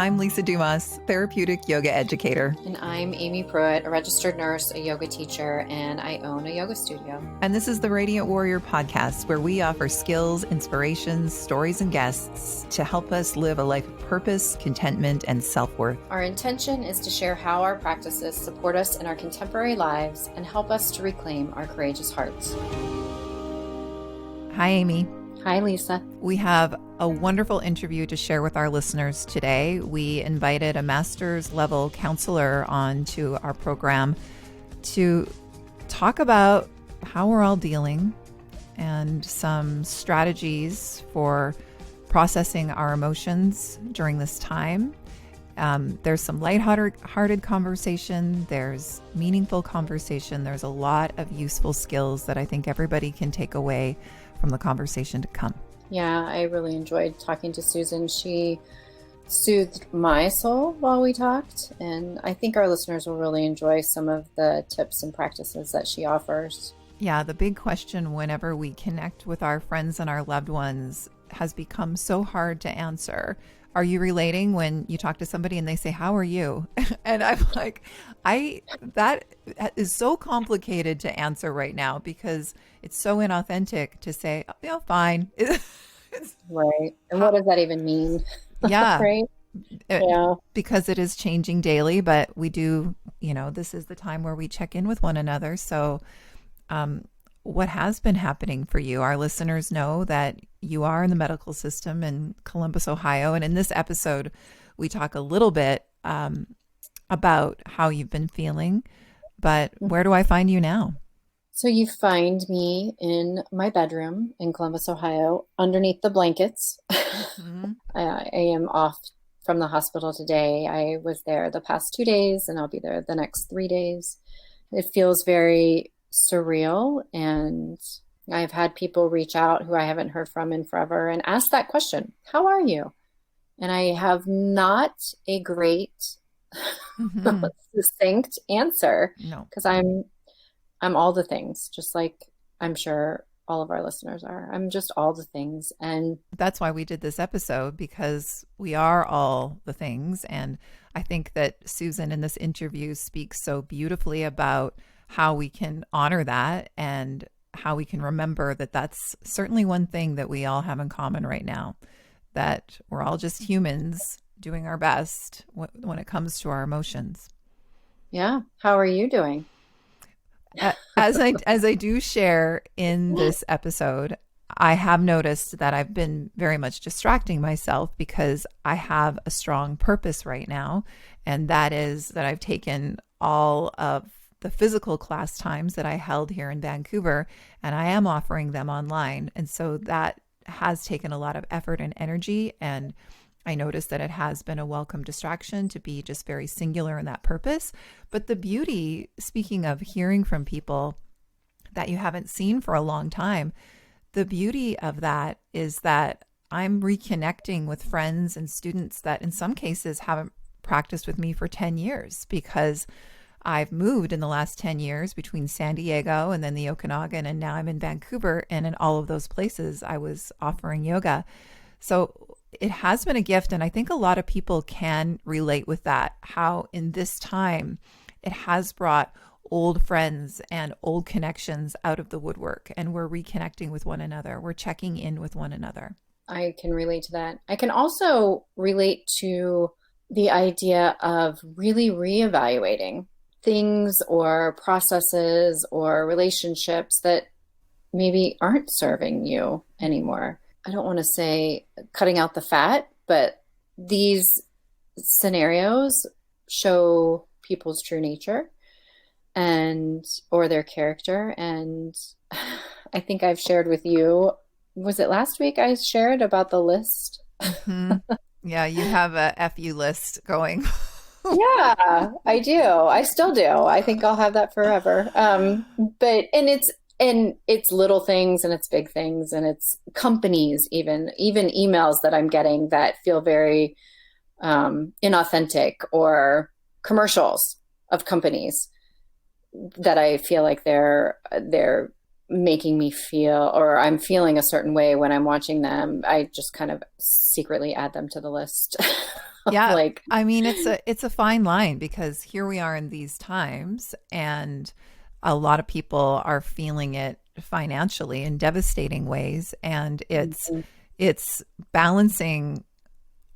I'm Lisa Dumas, therapeutic yoga educator. And I'm Amy Pruitt, a registered nurse, a yoga teacher, and I own a yoga studio. And this is the Radiant Warrior podcast, where we offer skills, inspirations, stories, and guests to help us live a life of purpose, contentment, and self-worth. Our intention is to share how our practices support us in our contemporary lives and help us to reclaim our courageous hearts. Hi, Amy. Hi, Lisa. We have a wonderful interview to share with our listeners today. We invited a master's level counselor onto our program to talk about how we're all dealing and some strategies for processing our emotions during this time. There's some lighthearted conversation. There's meaningful conversation. There's a lot of useful skills that I think everybody can take away from the conversation to come. Yeah, I really enjoyed talking to Susan. She soothed my soul while we talked, and I think our listeners will really enjoy some of the tips and practices that she offers. Yeah, the big question whenever we connect with our friends and our loved ones has become so hard to answer. Are you relating when you talk to somebody and they say, "How are you?" And I'm like, that is so complicated to answer right now because it's so inauthentic to say, "Oh, fine." Right. And what does that even mean? Yeah. Right. Yeah. Because it is changing daily, but we do, this is the time where we check in with one another. So, what has been happening for you? Our listeners know that you are in the medical system in Columbus, Ohio. And in this episode, we talk a little bit about how you've been feeling. But where do I find you now? So you find me in my bedroom in Columbus, Ohio, underneath the blankets. Mm-hmm. I am off from the hospital today. I was there the past 2 days, and I'll be there the next 3 days. It feels very surreal, and I've had people reach out who I haven't heard from in forever and ask that question, "How are you?" And I have not a great succinct answer. No, because I'm all the things, just like I'm sure all of our listeners are. I'm just all the things. And that's why we did this episode, because we are all the things. And I think that Susan in this interview speaks so beautifully about how we can honor that and how we can remember that that's certainly one thing that we all have in common right now, that we're all just humans doing our best when it comes to our emotions. Yeah. How are you doing? As I do share in this episode, I have noticed that I've been very much distracting myself because I have a strong purpose right now. And that is that I've taken all of the physical class times that I held here in Vancouver, and I am offering them online. And so that has taken a lot of effort and energy. And I noticed that it has been a welcome distraction to be just very singular in that purpose. But the beauty, speaking of hearing from people that you haven't seen for a long time, the beauty of that is that I'm reconnecting with friends and students that in some cases haven't practiced with me for 10 years because I've moved in the last 10 years between San Diego and then the Okanagan, and now I'm in Vancouver. And in all of those places, I was offering yoga. So it has been a gift. And I think a lot of people can relate with that, how in this time it has brought old friends and old connections out of the woodwork, and we're reconnecting with one another. We're checking in with one another. I can relate to that. I can also relate to the idea of really reevaluating things or processes or relationships that maybe aren't serving you anymore. I don't want to say cutting out the fat, but these scenarios show people's true nature or their character. And I think I've shared with you, was it last week I shared about the list? Mm-hmm. Yeah, you have a FU list going. Yeah, I do. I still do. I think I'll have that forever. It's little things and it's big things and it's companies, even emails that I'm getting that feel very inauthentic, or commercials of companies that I feel like they're making me feel, or I'm feeling a certain way when I'm watching them. I just kind of secretly add them to the list Yeah, Like, I mean it's a fine line because here we are in these times and a lot of people are feeling it financially in devastating ways and it's balancing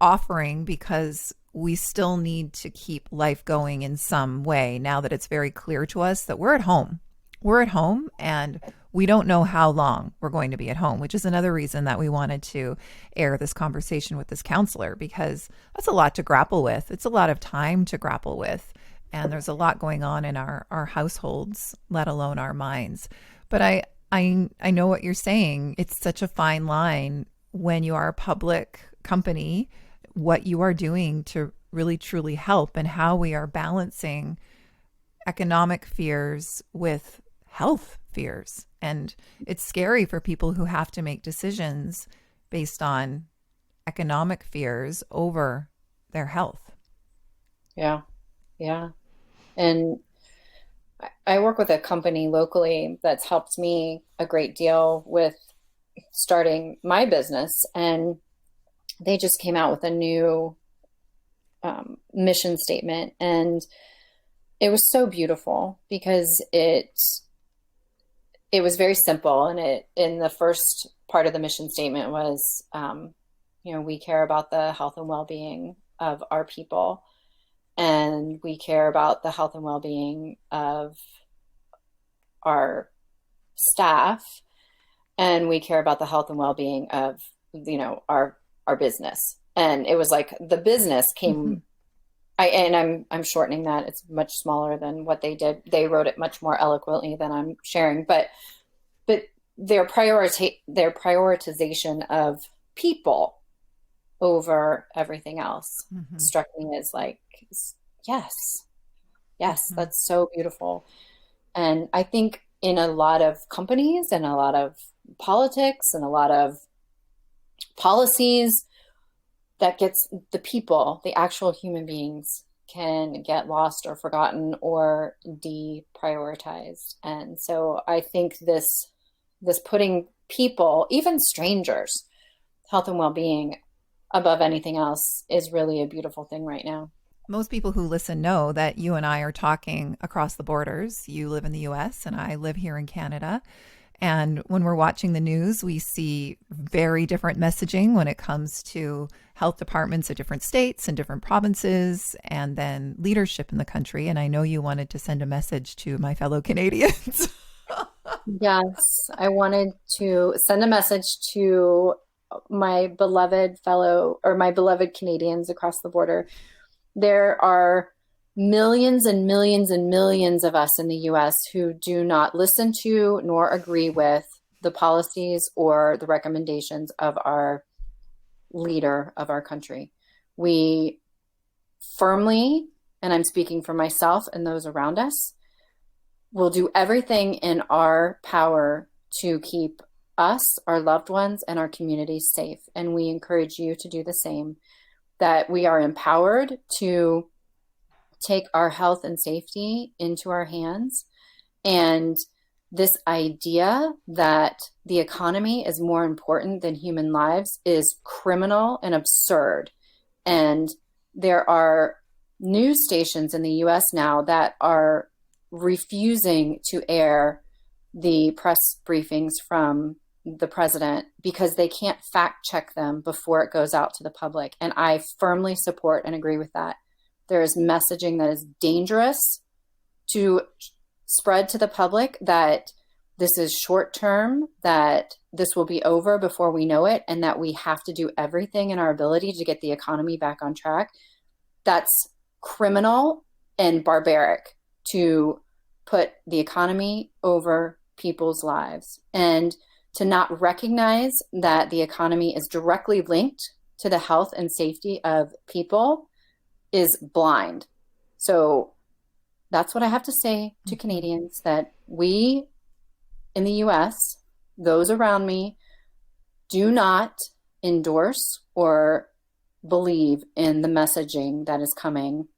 offering because we still need to keep life going in some way now that it's very clear to us that we're at home. We're at home and we don't know how long we're going to be at home, which is another reason that we wanted to air this conversation with this counselor because that's a lot to grapple with. It's a lot of time to grapple with. And there's a lot going on in our households, let alone our minds. But I know what you're saying. It's such a fine line when you are a public company, what you are doing to really truly help and how we are balancing economic fears with health fears. And it's scary for people who have to make decisions based on economic fears over their health. yeah, yeah. And I work with a company locally that's helped me a great deal with starting my business. And they just came out with a new mission statement. And it was so beautiful because it was very simple. And it, in the first part of the mission statement was, we care about the health and well-being of our people, and we care about the health and well-being of our staff, and we care about the health and well-being of, our business. And it was like the business came. Mm-hmm. I'm shortening that. It's much smaller than what they did. They wrote it much more eloquently than I'm sharing, but their prioritization of people over everything else struck me as like, yes, that's so beautiful. And I think in a lot of companies and a lot of politics and a lot of policies, that gets the people, the actual human beings, can get lost or forgotten or deprioritized. And so I think this putting people, even strangers, health and well-being above anything else is really a beautiful thing right now. Most people who listen know that you and I are talking across the borders. You live in the US and I live here in Canada. And when we're watching the news, we see very different messaging when it comes to health departments of different states and different provinces, and then leadership in the country. And I know you wanted to send a message to my fellow Canadians. Yes, I wanted to send a message to my beloved Canadians across the border. There are millions and millions and millions of us in the US who do not listen to nor agree with the policies or the recommendations of our leader of our country. We firmly, and I'm speaking for myself and those around us, will do everything in our power to keep us, our loved ones, and our communities safe. And we encourage you to do the same, that we are empowered to take our health and safety into our hands. And this idea that the economy is more important than human lives is criminal and absurd. And there are news stations in the US now that are refusing to air the press briefings from the president because they can't fact check them before it goes out to the public. And I firmly support and agree with that. There is messaging that is dangerous to spread to the public, that this is short term, that this will be over before we know it, and that we have to do everything in our ability to get the economy back on track. That's criminal and barbaric to put the economy over people's lives, and to not recognize that the economy is directly linked to the health and safety of people is blind. So that's what I have to say to Canadians, that we in the US, those around me, do not endorse or believe in the messaging that is coming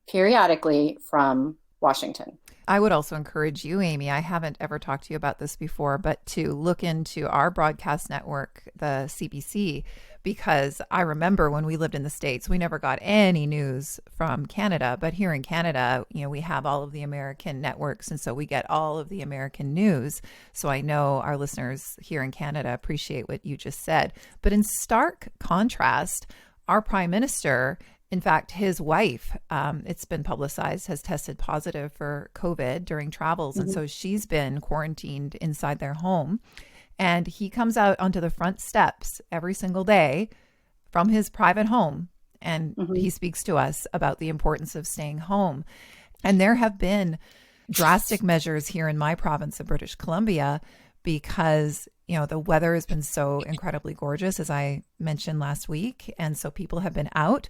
periodically from Washington. I would also encourage you, Amy, I haven't ever talked to you about this before, but to look into our broadcast network, the CBC, because I remember when we lived in the States, we never got any news from Canada. But here in Canada, we have all of the American networks. And so we get all of the American news. So I know our listeners here in Canada appreciate what you just said. But in stark contrast, our prime minister, in fact, his wife, it's been publicized, has tested positive for COVID during travels. And so she's been quarantined inside their home. And he comes out onto the front steps every single day from his private home. And he speaks to us about the importance of staying home. And there have been drastic measures here in my province of British Columbia because, the weather has been so incredibly gorgeous, as I mentioned last week. And so people have been out,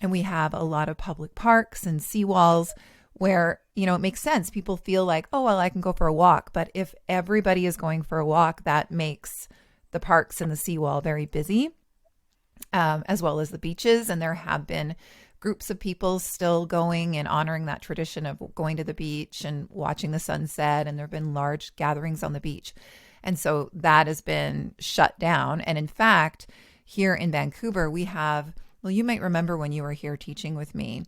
and we have a lot of public parks and seawalls where, it makes sense. People feel like, oh, well, I can go for a walk. But if everybody is going for a walk, that makes the parks and the seawall very busy, as well as the beaches. And there have been groups of people still going and honoring that tradition of going to the beach and watching the sunset. And there have been large gatherings on the beach. And so that has been shut down. And in fact, here in Vancouver, we have, well, you might remember when you were here teaching with me,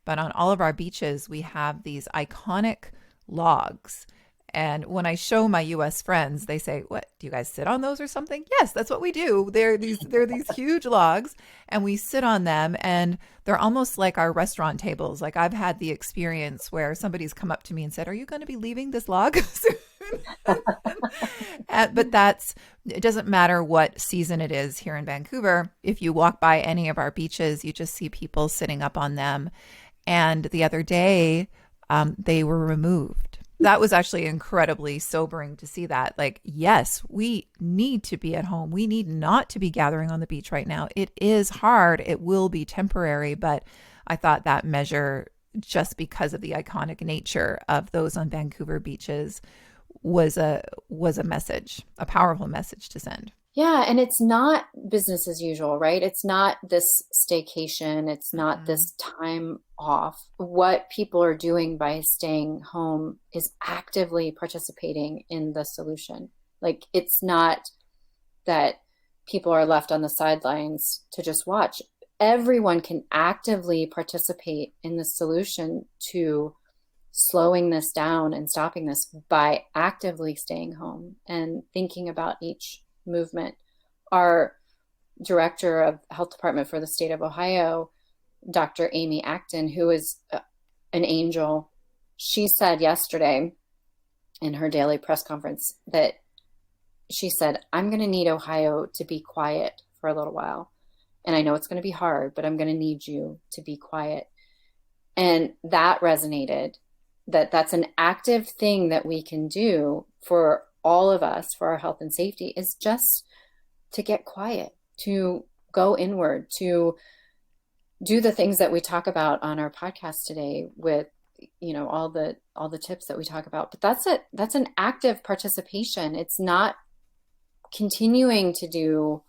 but on all of our beaches, we have these iconic logs. And when I show my US friends, they say, what, do you guys sit on those or something? Yes, that's what we do. They're these huge logs, and we sit on them, and they're almost like our restaurant tables. Like, I've had the experience where somebody's come up to me and said, are you going to be leaving this log soon? But it doesn't matter what season it is here in Vancouver. If you walk by any of our beaches, you just see people sitting up on them. And the other day, they were removed. That was actually incredibly sobering to see that. Like, yes, we need to be at home. We need not to be gathering on the beach right now. It is hard. It will be temporary. But I thought that measure, just because of the iconic nature of those on Vancouver beaches, was a message, a powerful message to send. Yeah, and it's not business as usual, right? It's not this staycation. It's not this time off. What people are doing by staying home is actively participating in the solution. Like, it's not that people are left on the sidelines to just watch. Everyone can actively participate in the solution to slowing this down and stopping this by actively staying home and thinking about each movement. Our director of health department for the state of Ohio, Dr. Amy Acton, who is an angel, she said yesterday in her daily press conference that she said, I'm going to need Ohio to be quiet for a little while. And I know it's going to be hard, but I'm going to need you to be quiet. And that resonated, that's an active thing that we can do for all of us, for our health and safety, is just to get quiet, to go inward, to do the things that we talk about on our podcast today with, all the tips that we talk about. But that's an active participation. It's not continuing to do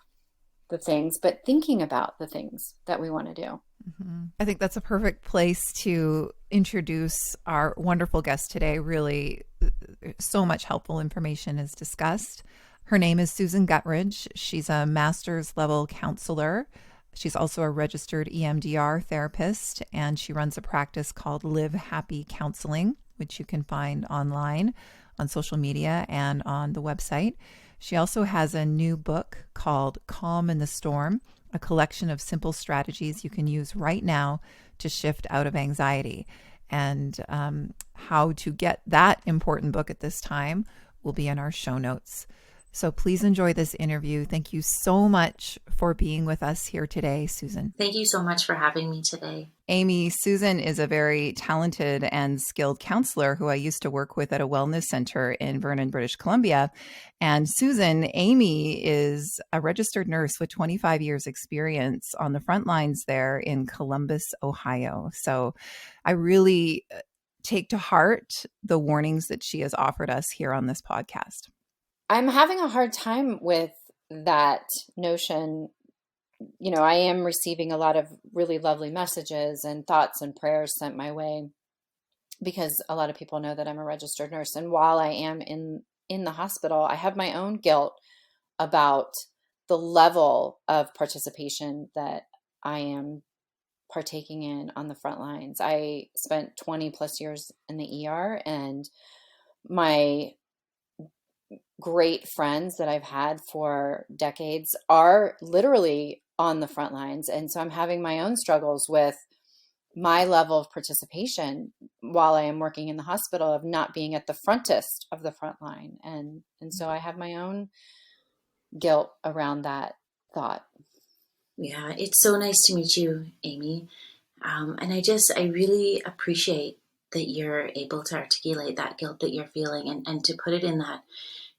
the things, but thinking about the things that we want to do. Mm-hmm. I think that's a perfect place to introduce our wonderful guest today. Really, so much helpful information is discussed. Her name is Susan Guttridge. She's a master's level counselor. She's also a registered EMDR therapist, and she runs a practice called Live Happy Counseling, which you can find online, on social media, and on the website. She also has a new book called Calm in the Storm, a collection of simple strategies you can use right now to shift out of anxiety. And how to get that important book at this time will be in our show notes. So please enjoy this interview. Thank you so much for being with us here today, Susan. Thank you so much for having me today. Amy, Susan is a very talented and skilled counselor who I used to work with at a wellness center in Vernon, British Columbia. And Susan, Amy is a registered nurse with 25 years experience on the front lines there in Columbus, Ohio. So I really take to heart the warnings that she has offered us here on this podcast. I'm having a hard time with that notion. I am receiving a lot of really lovely messages and thoughts and prayers sent my way because a lot of people know that I'm a registered nurse. And while I am in the hospital, I have my own guilt about the level of participation that I am partaking in on the front lines. I spent 20 plus years in the ER, and my great friends that I've had for decades are literally on the front lines. And so I'm having my own struggles with my level of participation while I am working in the hospital, of not being at the frontest of the front line. And so I have my own guilt around that thought. Yeah, it's so nice to meet you, Amy. And I really appreciate that you're able to articulate that guilt that you're feeling, and to put it in that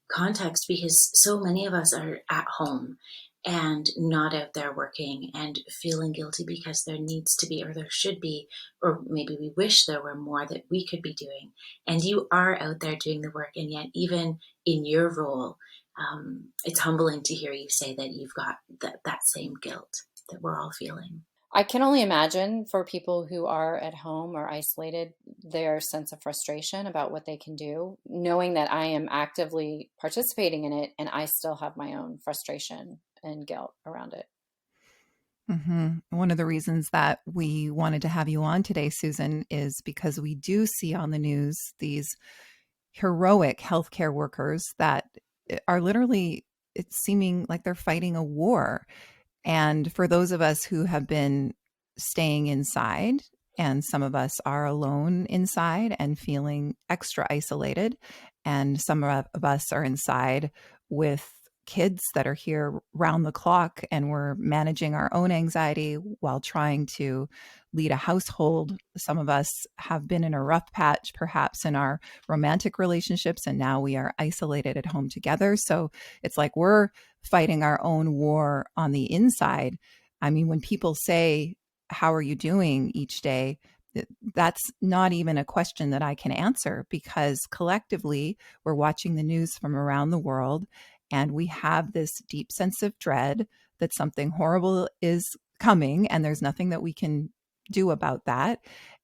context, because so many of us are at home and not out there working and feeling guilty because there needs to be, or there should be, or maybe we wish there were more that we could be doing. And you are out there doing the work. And yet, even in your role, it's humbling to hear you say that you've got that same guilt that we're all feeling. I can only imagine, for people who are at home or isolated, their sense of frustration about what they can do, knowing that I am actively participating in it and I still have my own frustration and guilt around it. One of the reasons that we wanted to have you on today, Susan, is because we do see on the news these heroic healthcare workers that are literally, it's seeming like they're fighting a war. And for those of us who have been staying inside, and some of us are alone inside and feeling extra isolated, and some of us are inside with kids that are here round the clock, and we're managing our own anxiety while trying to lead a household. Some of us have been in a rough patch, perhaps in our romantic relationships, and now we are isolated at home together. So it's like we're fighting our own war on the inside. I mean, when people say, "How are you doing each day?" that's not even a question that I can answer, because collectively we're watching the news from around the world, and we have this deep sense of dread that something horrible is coming, and there's nothing that we can do about that.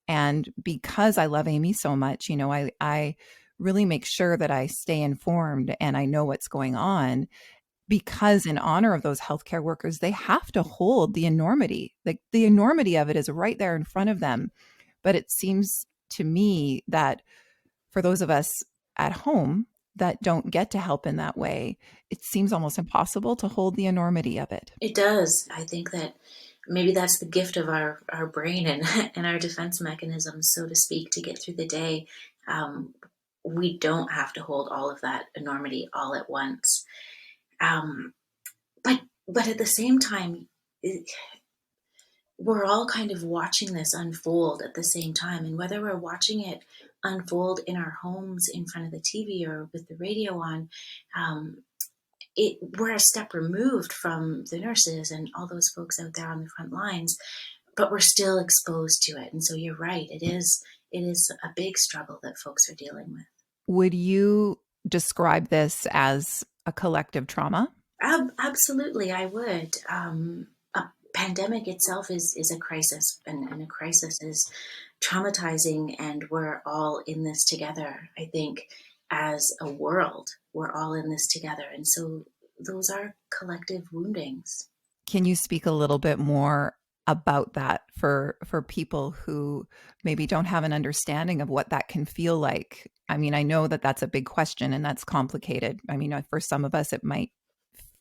And because I love Amy so much, I really make sure that I stay informed and I know what's going on, because in honor of those healthcare workers, they have to hold the enormity. Like, the enormity of it is right there in front of them. But it seems to me that for those of us at home that don't get to help in that way, it seems almost impossible to hold the enormity of it. It does. I think that maybe that's the gift of our brain and, and our defense mechanisms, so to speak, to get through the day. We don't have to hold all of that enormity all at once. Um, but at the same time, we're all kind of watching this unfold at the same time. And whether we're watching it unfold in our homes in front of the TV or with the radio on, we're a step removed from the nurses and all those folks out there on the front lines, but we're still exposed to it. And so you're right. It is a big struggle that folks are dealing with. Would you describe this as a collective trauma? Absolutely, I would. A pandemic itself is a crisis, and a crisis is traumatizing, and we're all in this together. I think as a world, we're all in this together. And so those are collective woundings. Can you speak a little bit more about that for people who maybe don't have an understanding of what that can feel like? I mean, I know that that's a big question and that's complicated. I mean, for some of us, it might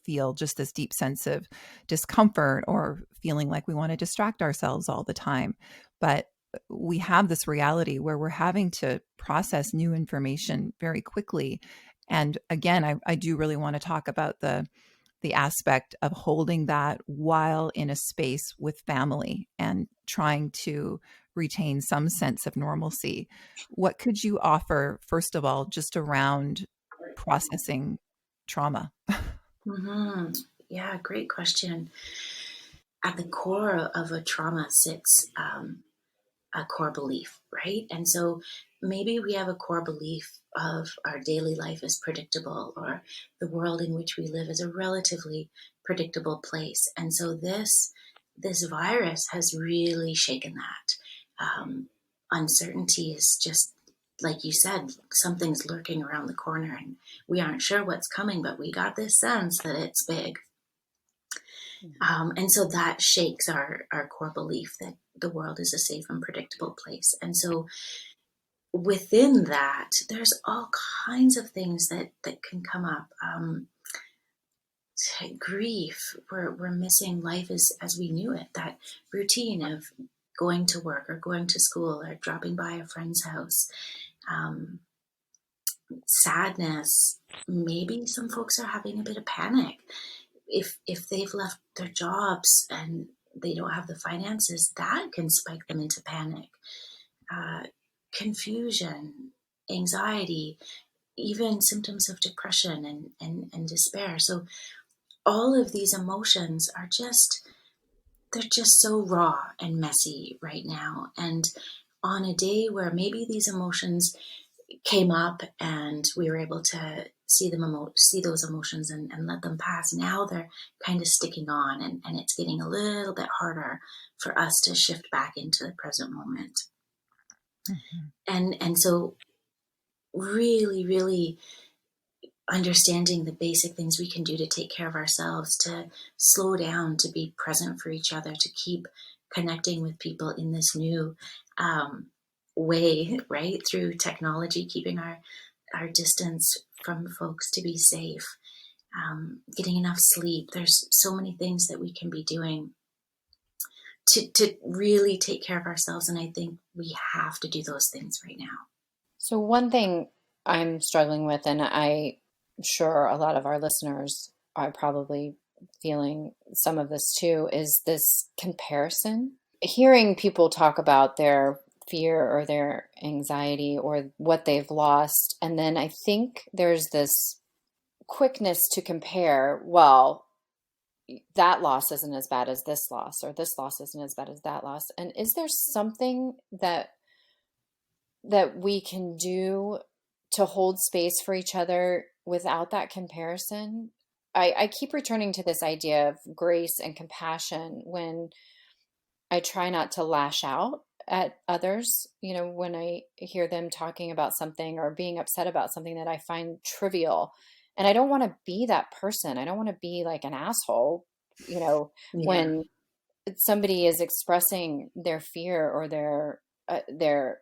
feel just this deep sense of discomfort or feeling like we want to distract ourselves all the time. But we have this reality where we're having to process new information very quickly. And again, I do really want to talk about the aspect of holding that while in a space with family and trying to retain some sense of normalcy. What could you offer, first of all, just around processing trauma? Mm-hmm. Yeah, great question. At the core of a trauma sits a core belief, right? And so maybe we have a core belief of our daily life is predictable, or the world in which we live is a relatively predictable place. And so this virus has really shaken that. Uncertainty is just, like you said, something's lurking around the corner, and we aren't sure what's coming, but we got this sense that it's big. And so that shakes our core belief that the world is a safe and predictable place. And so within that, there's all kinds of things that can come up. Grief, we're missing life as we knew it, that routine of going to work or going to school or dropping by a friend's house. Sadness, maybe some folks are having a bit of panic. If they've left their jobs and they don't have the finances, that can spike them into panic. Confusion, anxiety, even symptoms of depression and despair. So all of these emotions they're just so raw and messy right now. And on a day where maybe these emotions came up and we were able to see those emotions and let them pass, now they're kind of sticking on, and it's getting a little bit harder for us to shift back into the present moment. And so really, really understanding the basic things we can do to take care of ourselves, to slow down, to be present for each other, to keep connecting with people in this new way, right? Through technology, keeping our distance from folks, to be safe, getting enough sleep. There's so many things that we can be doing to really take care of ourselves. And I think we have to do those things right now. So one thing I'm struggling with, and I'm sure a lot of our listeners are probably feeling some of this too, is this comparison. Hearing people talk about their fear or their anxiety or what they've lost. And then I think there's this quickness to compare, well, that loss isn't as bad as this loss, or this loss isn't as bad as that loss. And is there something that we can do to hold space for each other without that comparison? I keep returning to this idea of grace and compassion when I try not to lash out at others, when I hear them talking about something or being upset about something that I find trivial. And I don't want to be that person. I don't want to be like an asshole, when somebody is expressing their fear or their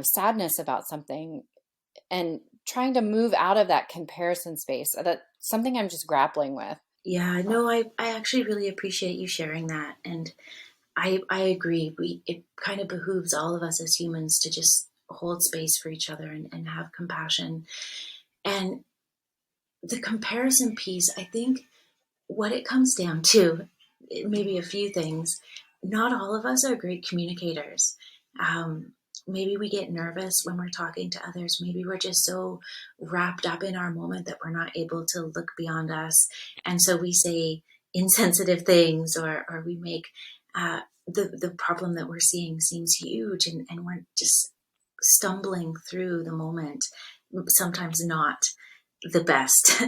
sadness about something, and trying to move out of that comparison space. That's something I'm just grappling with. Yeah, no, I actually really appreciate you sharing that. And I agree. It kind of behooves all of us as humans to just hold space for each other and have compassion. And the comparison piece, I think what it comes down to, maybe a few things. Not all of us are great communicators. Maybe we get nervous when we're talking to others. Maybe we're just so wrapped up in our moment that we're not able to look beyond us. And so we say insensitive things, or we make the problem that we're seeing seems huge, and we're just stumbling through the moment, sometimes not the best.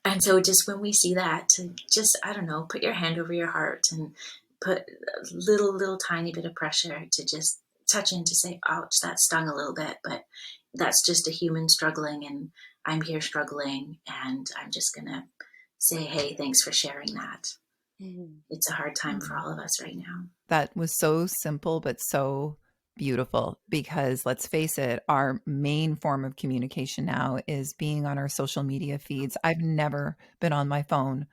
And so just when we see that, to just, I don't know, put your hand over your heart and put a little tiny bit of pressure to just touch in, to say, ouch, that stung a little bit, but that's just a human struggling, and I'm here struggling, and I'm just going to say, hey, thanks for sharing that. It's a hard time for all of us right now. That was so simple, but so beautiful, because let's face it, our main form of communication now is being on our social media feeds. I've never been on my phone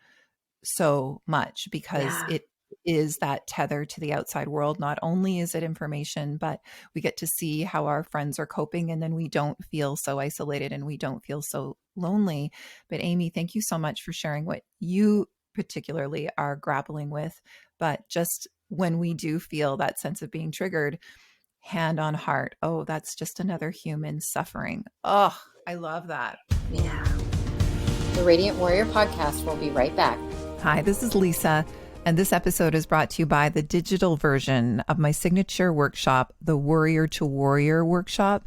so much, because it is that tether to the outside world. Not only is it information, but we get to see how our friends are coping, and then we don't feel so isolated and we don't feel so lonely. But Amy, thank you so much for sharing what you particularly are grappling with. But just when we do feel that sense of being triggered, hand on heart, oh, that's just another human suffering. Oh, I love that. Yeah. The Radiant Warrior podcast will be right back. Hi, this is Lisa, and this episode is brought to you by the digital version of my signature workshop, the Warrior to Warrior workshop,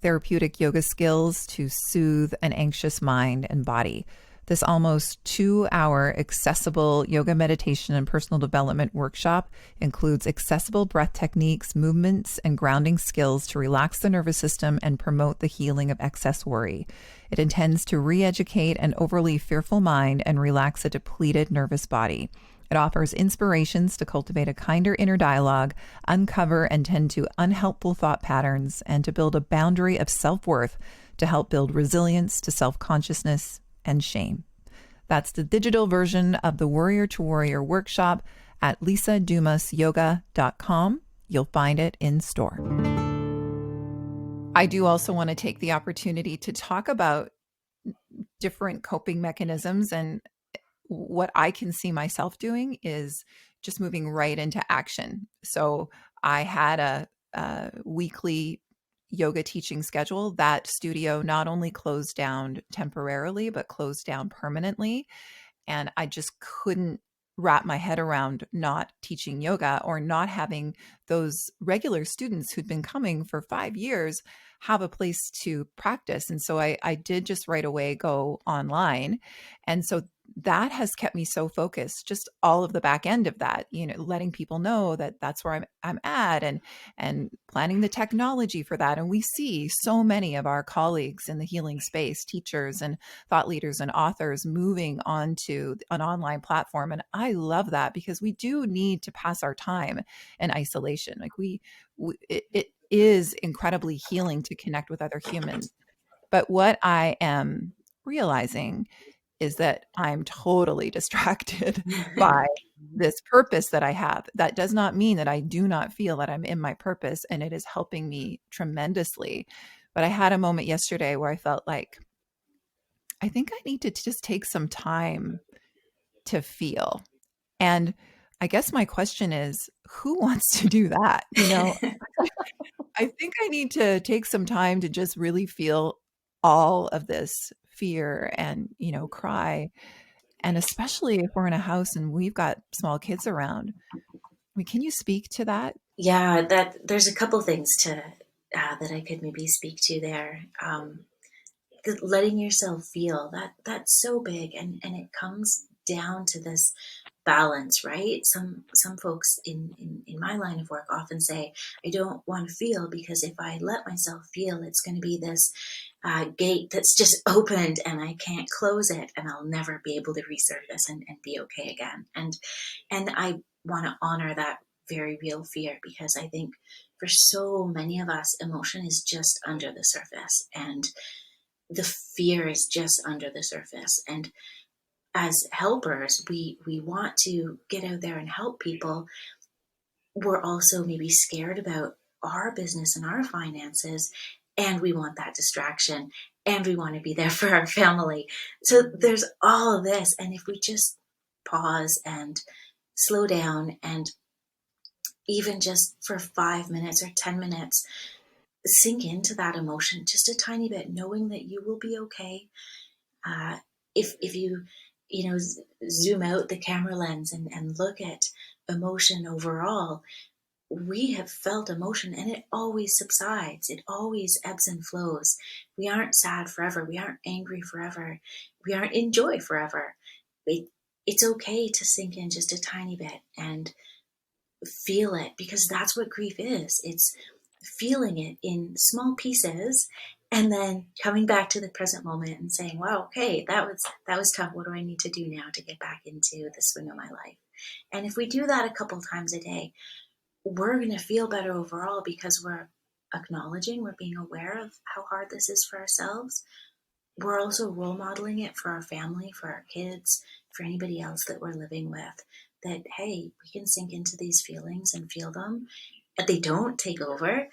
therapeutic yoga skills to soothe an anxious mind and body. This almost 2-hour accessible yoga, meditation, and personal development workshop includes accessible breath techniques, movements, and grounding skills to relax the nervous system and promote the healing of excess worry. It intends to re-educate an overly fearful mind and relax a depleted nervous body. It offers inspirations to cultivate a kinder inner dialogue, uncover and tend to unhelpful thought patterns, and to build a boundary of self-worth to help build resilience to self-consciousness and shame. That's the digital version of the Warrior to Warrior workshop at lisadumasyoga.com. You'll find it in store. I do also want to take the opportunity to talk about different coping mechanisms, and what I can see myself doing is just moving right into action. So I had a weekly yoga teaching schedule. That studio not only closed down temporarily, but closed down permanently. And I just couldn't wrap my head around not teaching yoga or not having those regular students who'd been coming for 5 years have a place to practice. And so I did just right away go online. And so that has kept me so focused, just all of the back end of that, letting people know that that's where I'm at, and planning the technology for that. And we see so many of our colleagues in the healing space, teachers and thought leaders and authors, moving onto an online platform. And I love that, because we do need to pass our time in isolation. Like it is incredibly healing to connect with other humans. But what I am realizing is that I'm totally distracted by this purpose that I have. That does not mean that I do not feel that I'm in my purpose, and it is helping me tremendously. But I had a moment yesterday where I felt like, I think I need to just take some time to feel. And I guess my question is, who wants to do that? I think I need to take some time to just really feel all of this fear and, cry. And especially if we're in a house and we've got small kids around. Can you speak to that? Yeah, that there's a couple things to that I could maybe speak to there. Letting yourself feel, that's so big, and it comes down to this balance, right? Some folks in my line of work often say, I don't want to feel, because if I let myself feel, it's going to be this gate that's just opened and I can't close it, and I'll never be able to resurface and be okay again. And I want to honor that very real fear, because I think for so many of us, emotion is just under the surface, and the fear is just under the surface. And as helpers, we want to get out there and help people. We're also maybe scared about our business and our finances, and we want that distraction, and we want to be there for our family. So there's all of this. And if we just pause and slow down, and even just for 5 minutes or 10 minutes, sink into that emotion just a tiny bit, knowing that you will be okay. If you zoom out the camera lens and look at emotion overall, we have felt emotion, and it always subsides. It always ebbs and flows. We aren't sad forever. We aren't angry forever. We aren't in joy forever. It's okay to sink in just a tiny bit and feel it, because that's what grief is. It's feeling it in small pieces, and then coming back to the present moment and saying, wow, okay, that was tough. What do I need to do now to get back into the swing of my life? And if we do that a couple times a day, we're going to feel better overall, because we're acknowledging, we're being aware of how hard this is for ourselves. We're also role modeling it for our family, for our kids, for anybody else that we're living with, that, hey, we can sink into these feelings and feel them. They don't take over,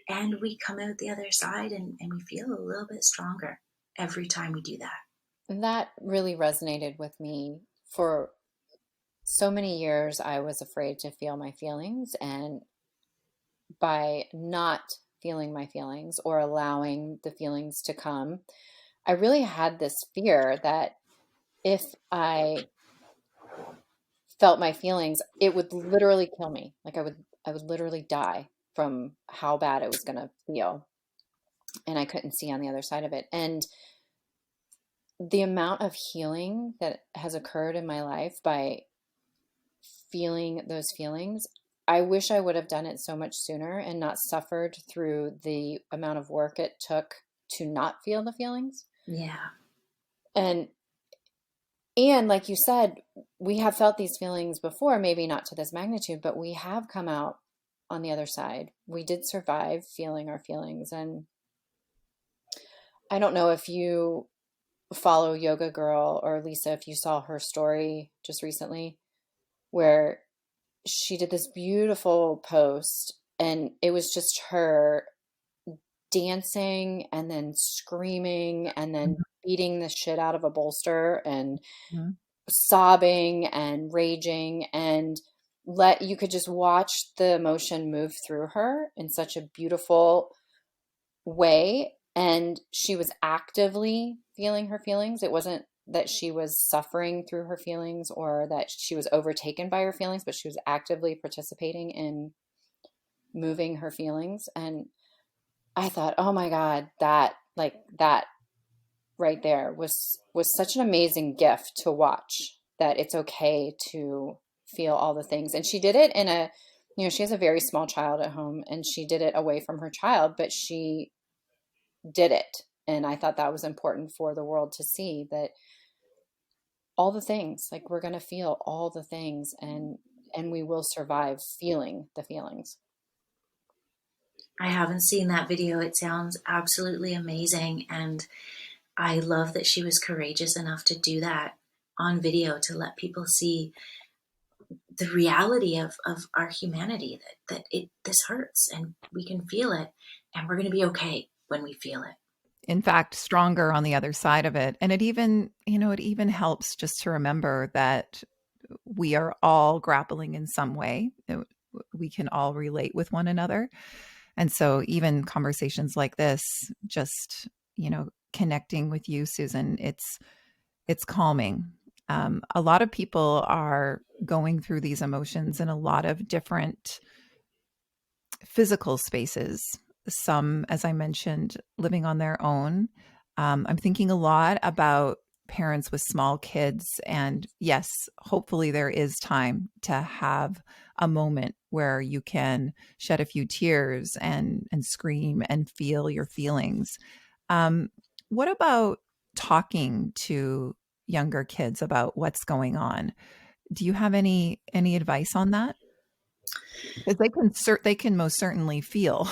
and we come out the other side and we feel a little bit stronger every time we do that. And that really resonated with me. For so many years, I was afraid to feel my feelings, and by not feeling my feelings or allowing the feelings to come, I really had this fear that if I felt my feelings, it would literally kill me. Like I would literally die from how bad it was going to feel. And I couldn't see on the other side of it. And the amount of healing that has occurred in my life by feeling those feelings, I wish I would have done it so much sooner and not suffered through the amount of work it took to not feel the feelings. Yeah. And and like you said, we have felt these feelings before, maybe not to this magnitude, but we have come out on the other side. We did survive feeling our feelings. And I don't know if you follow Yoga Girl or Lisa, if you saw her story just recently, where she did this beautiful post and it was just her dancing and then screaming and then beating the shit out of a bolster and Mm-hmm. sobbing and raging, and let you could just watch the emotion move through her in such a beautiful way. And she was actively feeling her feelings. It wasn't that she was suffering through her feelings or that she was overtaken by her feelings, but she was actively participating in moving her feelings. And I thought, oh my God, that right there was such an amazing gift to watch, that it's okay to feel all the things. And she did it in a, she has a very small child at home and she did it away from her child, but she did it. And I thought that was important for the world to see, that all the things, like, we're going to feel all the things, and we will survive feeling the feelings. I haven't seen that video. It sounds absolutely amazing. And I love that she was courageous enough to do that on video to let people see the reality of our humanity, this hurts and we can feel it and we're going to be okay when we feel it. In fact, stronger on the other side of it. And it even, it even helps just to remember that we are all grappling in some way. We can all relate with one another. And so even conversations like this, just, connecting with you, Susan, it's calming. A lot of people are going through these emotions in a lot of different physical spaces. Some, as I mentioned, living on their own. I'm thinking a lot about parents with small kids. And yes, hopefully there is time to have a moment where you can shed a few tears and scream and feel your feelings. What about talking to younger kids about what's going on? Do you have any advice on that? Because they can most certainly feel.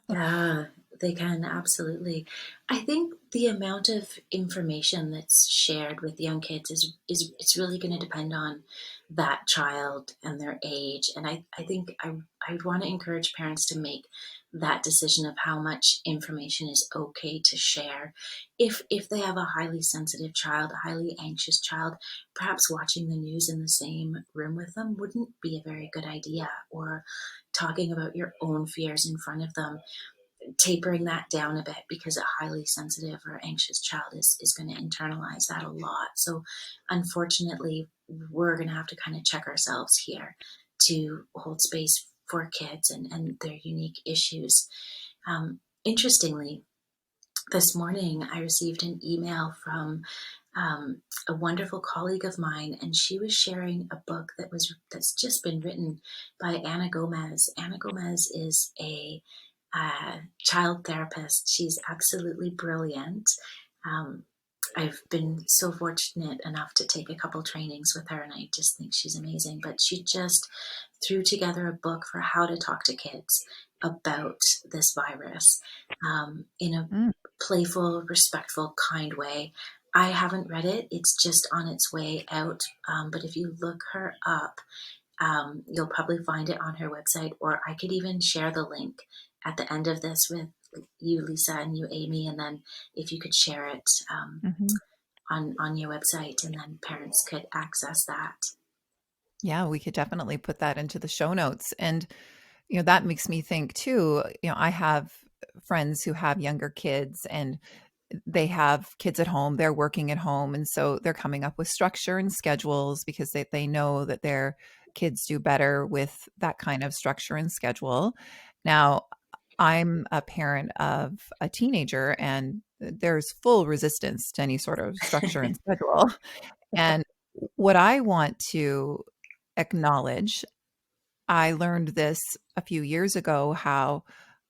Yeah, they can, absolutely. I think the amount of information that's shared with young kids is it's really going to depend on that child and their age. And I think I would want to encourage parents to make that decision of how much information is okay to share. If they have a highly sensitive child, a highly anxious child, perhaps watching the news in the same room with them wouldn't be a very good idea, or talking about your own fears in front of them, tapering that down a bit, because a highly sensitive or anxious child is going to internalize that a lot. So unfortunately, we're going to have to kind of check ourselves here to hold space for kids and their unique issues. Interestingly, this morning I received an email from a wonderful colleague of mine, and she was sharing a book that's just been written by Anna Gomez. Anna Gomez is a child therapist. She's absolutely brilliant. I've been so fortunate enough to take a couple trainings with her, and I just think she's amazing. But she just threw together a book for how to talk to kids about this virus in a playful, respectful, kind way. I haven't read it. It's just on its way out. But if you look her up, you'll probably find it on her website, or I could even share the link at the end of this with you, Lisa, and you, Amy, and then if you could share it on your website, and then parents could access that. Yeah, we could definitely put that into the show notes. And, that makes me think too, I have friends who have younger kids and they have kids at home, they're working at home. And so they're coming up with structure and schedules because they know that their kids do better with that kind of structure and schedule. Now, I'm a parent of a teenager, and there's full resistance to any sort of structure and schedule. And what I want to acknowledge, I learned this a few years ago, how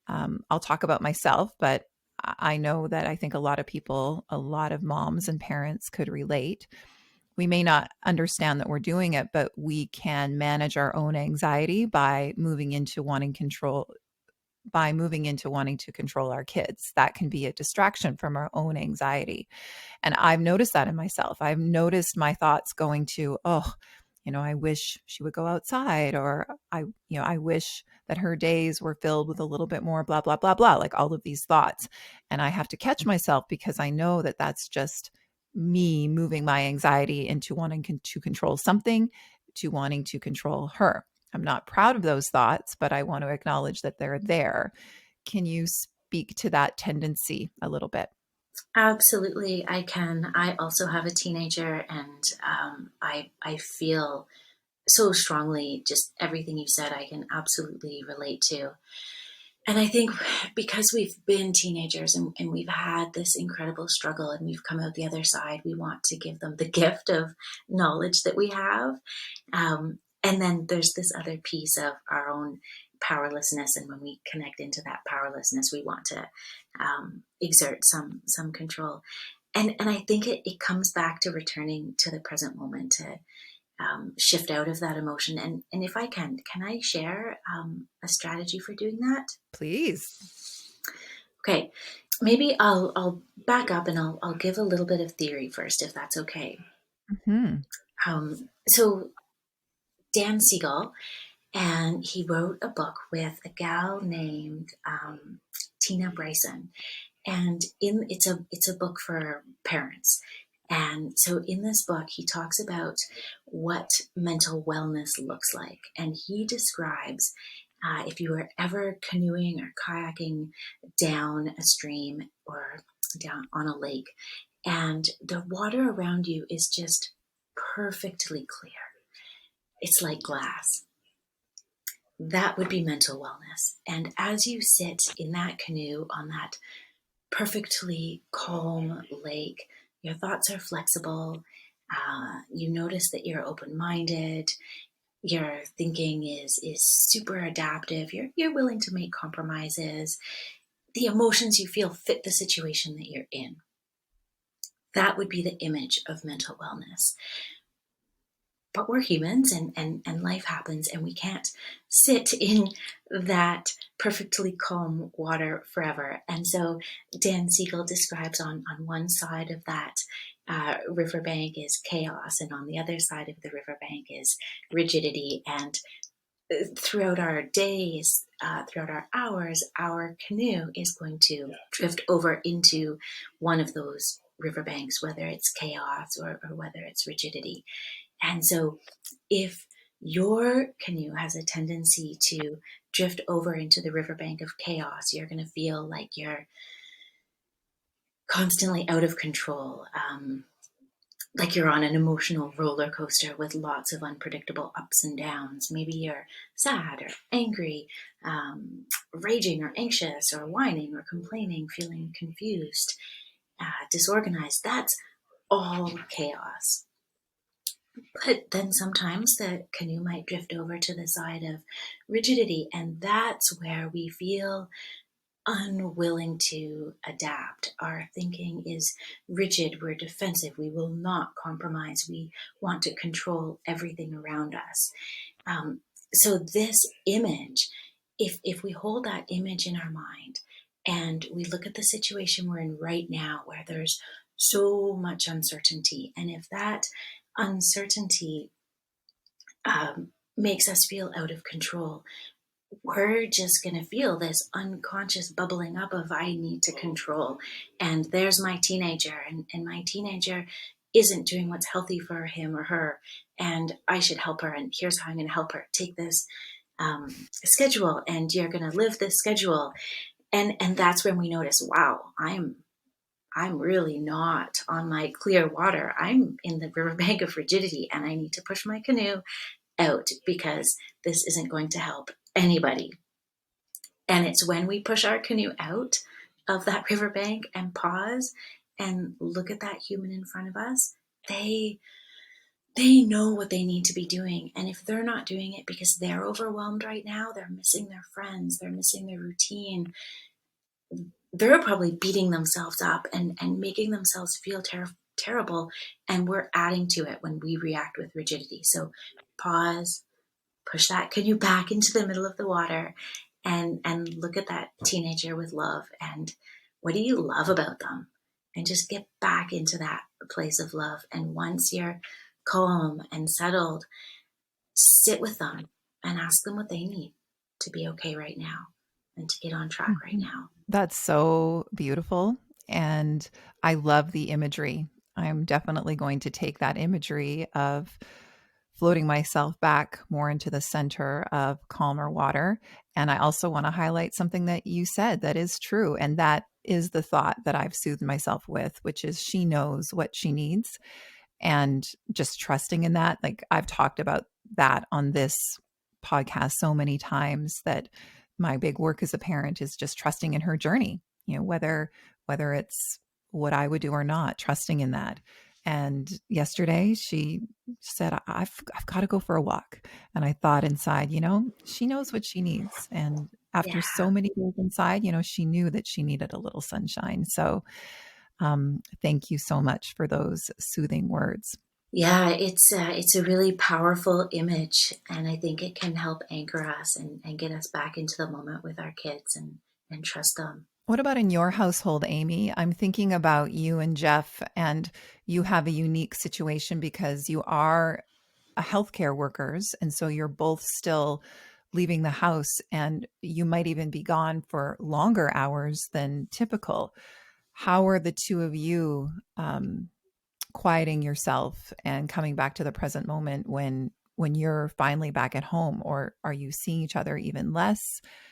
I'll talk about myself, but I know that I think a lot of people, a lot of moms and parents could relate. We may not understand that we're doing it, but we can manage our own anxiety by moving into wanting control, by moving into wanting to control our kids. That can be a distraction from our own anxiety. And I've noticed that in myself. I've noticed my thoughts going to, oh, I wish she would go outside, or I wish that her days were filled with a little bit more blah, blah, blah, blah, like all of these thoughts. And I have to catch myself, because I know that that's just me moving my anxiety into wanting to control something, to wanting to control her. I'm not proud of those thoughts, but I want to acknowledge that they're there. Can you speak to that tendency a little bit? Absolutely, I can. I also have a teenager, and I feel so strongly just everything you said. I can absolutely relate to. And I think because we've been teenagers, and we've had this incredible struggle, and we've come out the other side, we want to give them the gift of knowledge that we have. And then there's this other piece of our own powerlessness. And when we connect into that powerlessness, we want to exert some control. And I think it comes back to returning to the present moment, to shift out of that emotion. And if I can I share a strategy for doing that? Please. Okay, maybe I'll back up, and I'll give a little bit of theory first, if that's okay. Mm-hmm. So Dan Siegel, and he wrote a book with a gal named Tina Bryson, and it's a book for parents. And so in this book, he talks about what mental wellness looks like. And he describes if you were ever canoeing or kayaking down a stream or down on a lake, and the water around you is just perfectly clear. It's like glass. That would be mental wellness. And as you sit in that canoe on that perfectly calm lake, your thoughts are flexible. You notice that you're open-minded. Your thinking is super adaptive. You're willing to make compromises. The emotions you feel fit the situation that you're in. That would be the image of mental wellness. But we're humans, and life happens, and we can't sit in that perfectly calm water forever. And so Dan Siegel describes on one side of that riverbank is chaos, and on the other side of the riverbank is rigidity. And throughout our days, throughout our hours, our canoe is going to drift over into one of those riverbanks, whether it's chaos or whether it's rigidity. And so if your canoe has a tendency to drift over into the riverbank of chaos, you're going to feel like you're constantly out of control, like you're on an emotional roller coaster with lots of unpredictable ups and downs. Maybe you're sad or angry, raging or anxious or whining or complaining, feeling confused, disorganized. That's all chaos. But then sometimes the canoe might drift over to the side of rigidity, and that's where we feel unwilling to adapt. Our thinking is rigid. We're defensive. We will not compromise. We want to control everything around us. So this image, if we hold that image in our mind and we look at the situation we're in right now, where there's so much uncertainty, and if that uncertainty makes us feel out of control, we're just going to feel this unconscious bubbling up of I need to control. And there's my teenager, and my teenager isn't doing what's healthy for him or her, and I should help her, and here's how I'm going to help her. Take this schedule, and you're going to live this schedule. And that's when we notice, wow, I'm really not on my clear water. I'm in the riverbank of rigidity, and I need to push my canoe out because this isn't going to help anybody. And it's when we push our canoe out of that riverbank and pause and look at that human in front of us, they know what they need to be doing. And if they're not doing it because they're overwhelmed right now, they're missing their friends, they're missing their routine, they're probably beating themselves up and making themselves feel terrible. And we're adding to it when we react with rigidity. So pause, push that canoe back into the middle of the water, and look at that teenager with love. And what do you love about them? And just get back into that place of love. And once you're calm and settled, sit with them and ask them what they need to be okay right now and to get on track right now. That's so beautiful. And I love the imagery. I'm definitely going to take that imagery of floating myself back more into the center of calmer water. And I also want to highlight something that you said that is true. And that is the thought that I've soothed myself with, which is she knows what she needs. And just trusting in that. Like I've talked about that on this podcast so many times, that my big work as a parent is just trusting in her journey, whether it's what I would do or not, trusting in that. And yesterday she said, I've got to go for a walk. And I thought inside, she knows what she needs. And after so many days inside, she knew that she needed a little sunshine. So thank you so much for those soothing words. Yeah, it's a really powerful image, and I think it can help anchor us and get us back into the moment with our kids and trust them. What about in your household, Amy? I'm thinking about you and Jeff, and you have a unique situation because you are healthcare workers, and so you're both still leaving the house, and you might even be gone for longer hours than typical. How are the two of you quieting yourself and coming back to the present moment when you're finally back at home? Or are you seeing each other even less?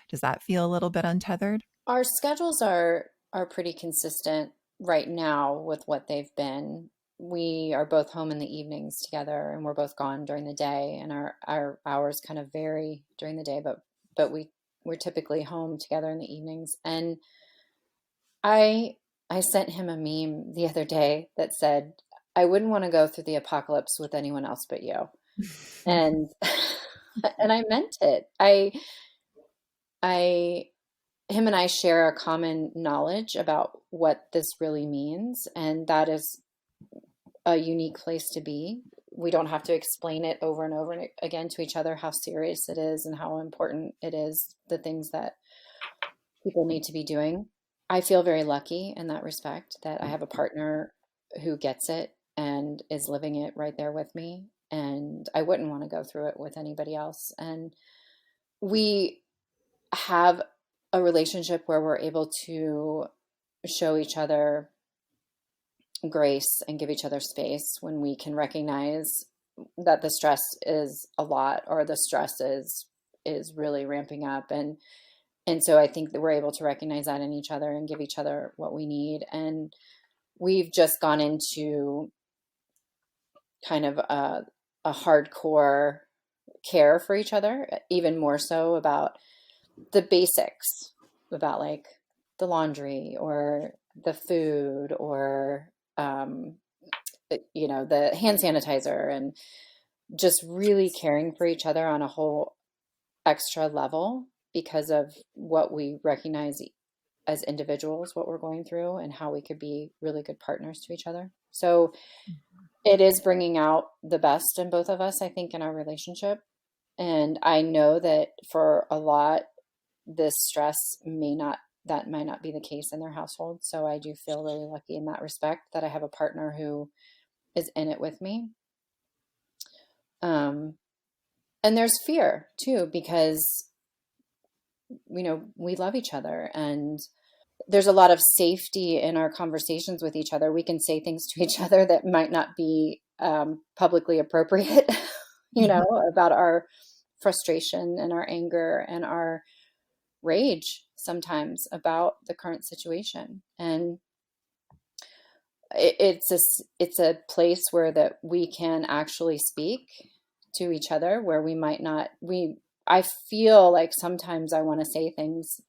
Does that feel a little bit untethered? Our schedules are pretty consistent right now with what they've been. We are both home in the evenings together, and we're both gone during the day, and our hours kind of vary during the day, but we're typically home together in the evenings. And I sent him a meme the other day that said, I wouldn't want to go through the apocalypse with anyone else but you. And and I meant it. Him and I share a common knowledge about what this really means, and that is a unique place to be. We don't have to explain it over and over again to each other how serious it is and how important it is, the things that people need to be doing. I feel very lucky in that respect that I have a partner who gets it and is living it right there with me. And I wouldn't want to go through it with anybody else. And we have a relationship where we're able to show each other grace and give each other space when we can recognize that the stress is a lot, or the stress is really ramping up. And so I think that we're able to recognize that in each other and give each other what we need. And we've just gone into kind of a hardcore care for each other, even more so about the basics, about like the laundry or the food or, the hand sanitizer, and just really caring for each other on a whole extra level because of what we recognize as individuals, what we're going through, and how we could be really good partners to each other. So it is bringing out the best in both of us, I think, in our relationship. And I know that for a lot, this stress might not be the case in their household. So I do feel really lucky in that respect that I have a partner who is in it with me. And there's fear too, because, we love each other, and there's a lot of safety in our conversations with each other. We can say things to each other that might not be publicly appropriate, about our frustration and our anger and our rage sometimes about the current situation. And it's a place where that we can actually speak to each other, where we might not, I feel like sometimes I want to say things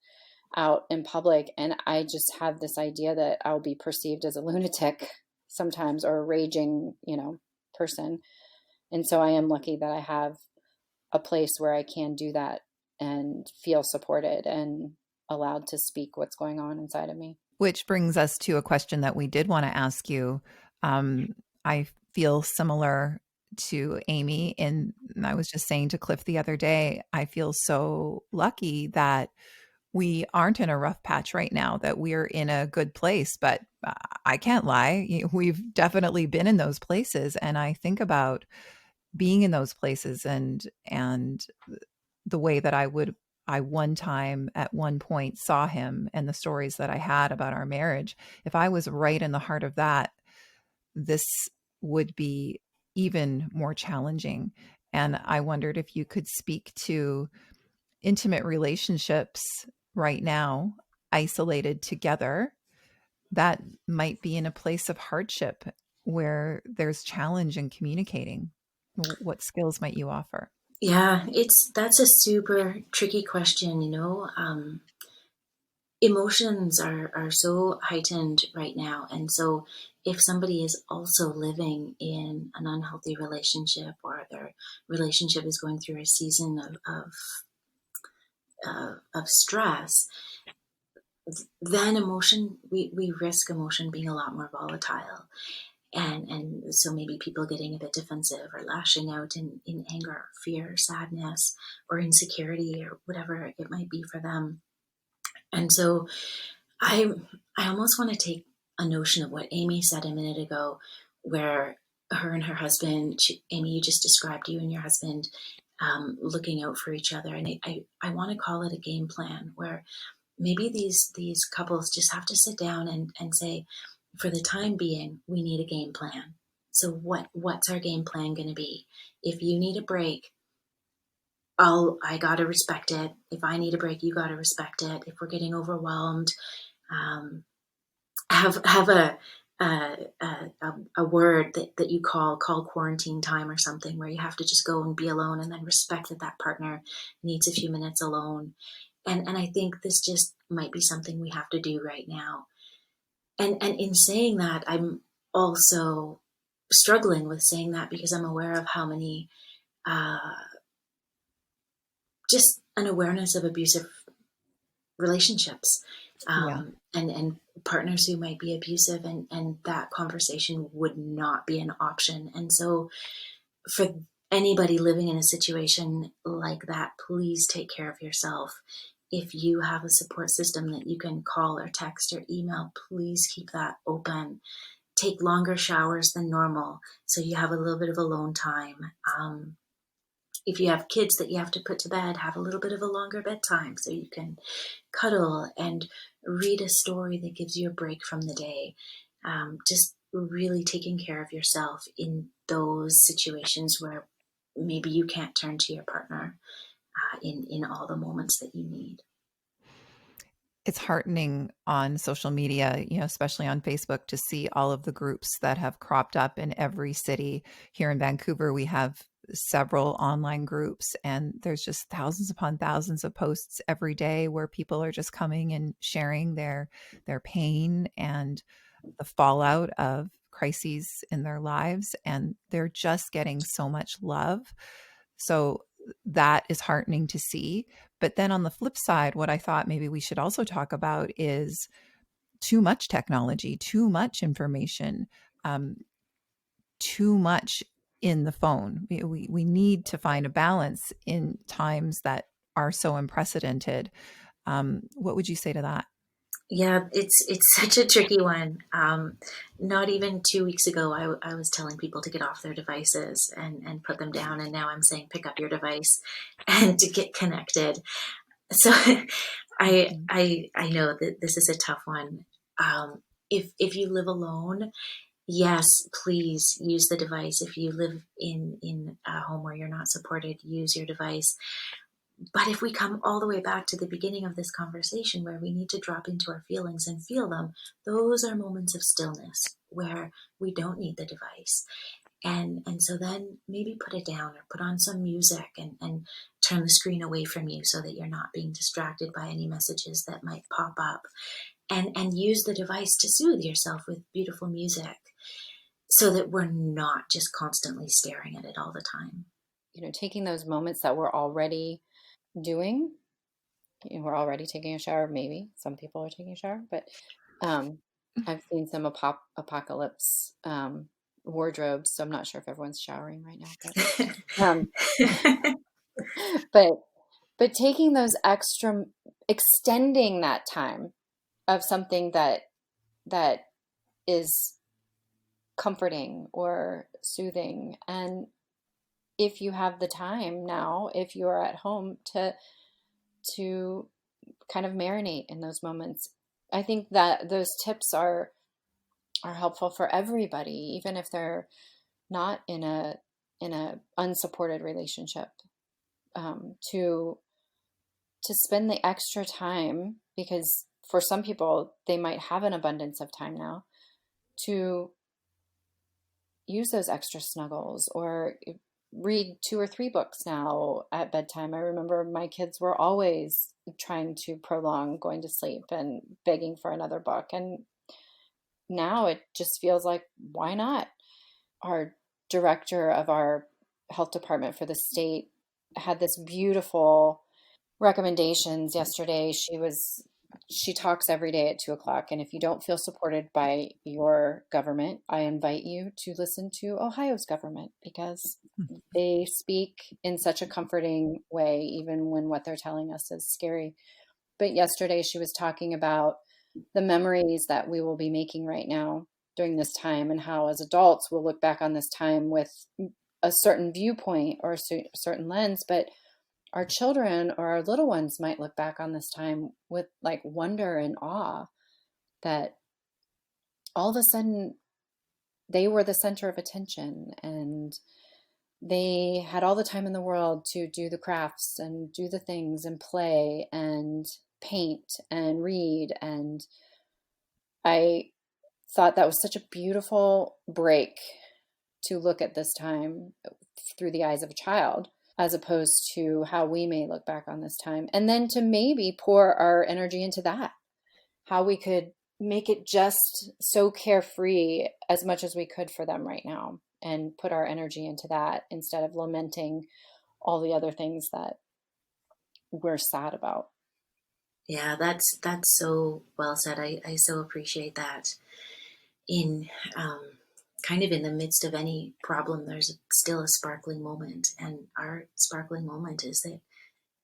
out in public, and I just have this idea that I'll be perceived as a lunatic sometimes, or a raging, person. And so I am lucky that I have a place where I can do that and feel supported and allowed to speak what's going on inside of me. Which brings us to a question that we did want to ask you. I feel similar to Amy, and I was just saying to Cliff the other day, I feel so lucky that we aren't in a rough patch right now, that we're in a good place. But I can't lie, we've definitely been in those places. And I think about being in those places and the way that I one time at one point saw him and the stories that I had about our marriage. If I was right in the heart of that, this would be even more challenging. And I wondered if you could speak to intimate relationships right now, isolated together, that might be in a place of hardship where there's challenge in communicating. What skills might you offer? Yeah, that's a super tricky question, emotions are so heightened right now. And so if somebody is also living in an unhealthy relationship, or their relationship is going through a season of stress, then we risk emotion being a lot more volatile. And so maybe people getting a bit defensive or lashing out in anger, fear, sadness, or insecurity, or whatever it might be for them. And so I I almost want to take a notion of what Amy said a minute ago, where her and her husband, Amy, you just described you and your husband looking out for each other. And I want to call it a game plan, where maybe these couples just have to sit down and say, for the time being, we need a game plan. So what's our game plan going to be? If you need a break, I gotta respect it. If I need a break, you gotta respect it. If we're getting overwhelmed, um, have a word that you call quarantine time, or something, where you have to just go and be alone, and then respect that partner needs a few minutes alone. And I think this just might be something we have to do right now. And in saying that, I'm also struggling with saying that, because I'm aware of how many uh, just an awareness of abusive relationships, Yeah. and partners who might be abusive, and that conversation would not be an option. And so for anybody living in a situation like that, please take care of yourself. If you have a support system that you can call or text or email, please keep that open. Take longer showers than normal, so you have a little bit of alone time. If you have kids that you have to put to bed, have a little bit of a longer bedtime so you can cuddle and read a story that gives you a break from the day. Just really taking care of yourself in those situations where maybe you can't turn to your partner in all the moments that you need. It's heartening on social media, especially on Facebook, to see all of the groups that have cropped up in every city. Here in Vancouver, we have several online groups, and there's just thousands upon thousands of posts every day where people are just coming and sharing their pain and the fallout of crises in their lives, and they're just getting so much love. So that is heartening to see. But then on the flip side, what I thought maybe we should also talk about is too much technology, too much information, um, too much in the phone. We need to find a balance in times that are so unprecedented. What would you say to that? Yeah, it's such a tricky one. Not even 2 weeks ago, I was telling people to get off their devices and put them down, and now I'm saying pick up your device and to get connected. So Mhm. I know that this is a tough one. If you live alone, yes, please use the device. If you live in a home where you're not supported, use your device. But if we come all the way back to the beginning of this conversation, where we need to drop into our feelings and feel them, those are moments of stillness where we don't need the device. And so then maybe put it down or put on some music and turn the screen away from you so that you're not being distracted by any messages that might pop up. And use the device to soothe yourself with beautiful music so that we're not just constantly staring at it all the time. Taking those moments that we're already doing, we're already taking a shower, maybe some people are taking a shower, but I've seen some apocalypse wardrobes, so I'm not sure if everyone's showering right now, but taking those extra, extending that time of something that is comforting or soothing. And if you have the time now, if you are at home, to kind of marinate in those moments, I think that those tips are helpful for everybody, even if they're not in a unsupported relationship, to spend the extra time, because for some people they might have an abundance of time now, to use those extra snuggles or read 2 or 3 books now at bedtime. I remember my kids were always trying to prolong going to sleep and begging for another book. And now it just feels like, why not? Our director of our health department for the state had this beautiful recommendations yesterday. She talks every day at 2:00. And if you don't feel supported by your government, I invite you to listen to Ohio's government, because they speak in such a comforting way, even when what they're telling us is scary. But yesterday she was talking about the memories that we will be making right now during this time, and how as adults we'll look back on this time with a certain viewpoint or a certain lens, but our children or our little ones might look back on this time with like wonder and awe, that all of a sudden they were the center of attention and they had all the time in the world to do the crafts and do the things and play and paint and read. And I thought that was such a beautiful break to look at this time through the eyes of a child, as opposed to how we may look back on this time. And then to maybe pour our energy into that, how we could make it just so carefree as much as we could for them right now, and put our energy into that instead of lamenting all the other things that we're sad about. Yeah, that's so well said. I so appreciate that. In kind of in the midst of any problem, there's still a sparkling moment. And our sparkling moment is that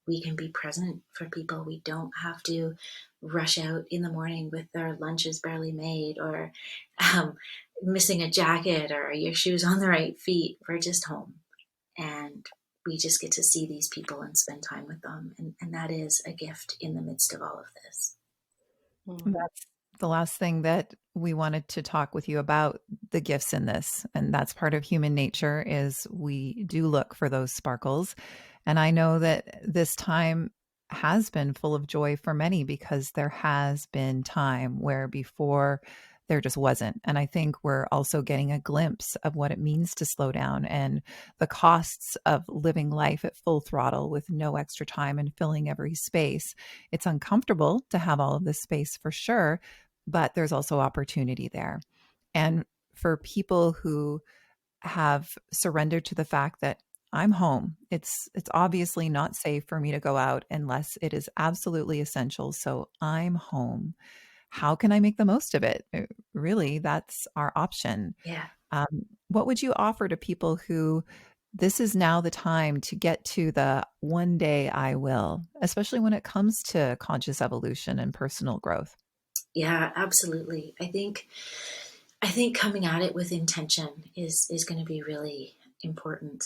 we can be present for people. We don't have to rush out in the morning with their lunches barely made, or missing a jacket, or your shoes on the right feet. We're just home. And we just get to see these people and spend time with them. And that is a gift in the midst of all of this. That's the last thing that we wanted to talk with you about, the gifts in this. And that's part of human nature, is we do look for those sparkles. And I know that this time has been full of joy for many, because there has been time where before there just wasn't. And I think we're also getting a glimpse of what it means to slow down, and the costs of living life at full throttle with no extra time and filling every space. It's uncomfortable to have all of this space, for sure, but there's also opportunity there. And for people who have surrendered to the fact that I'm home, it's obviously not safe for me to go out unless it is absolutely essential. So I'm home. How can I make the most of it? Really, that's our option. Yeah. What would you offer to people who this is now the time to get to the one day I will, especially when it comes to conscious evolution and personal growth? Yeah, absolutely. I think coming at it with intention is going to be really important.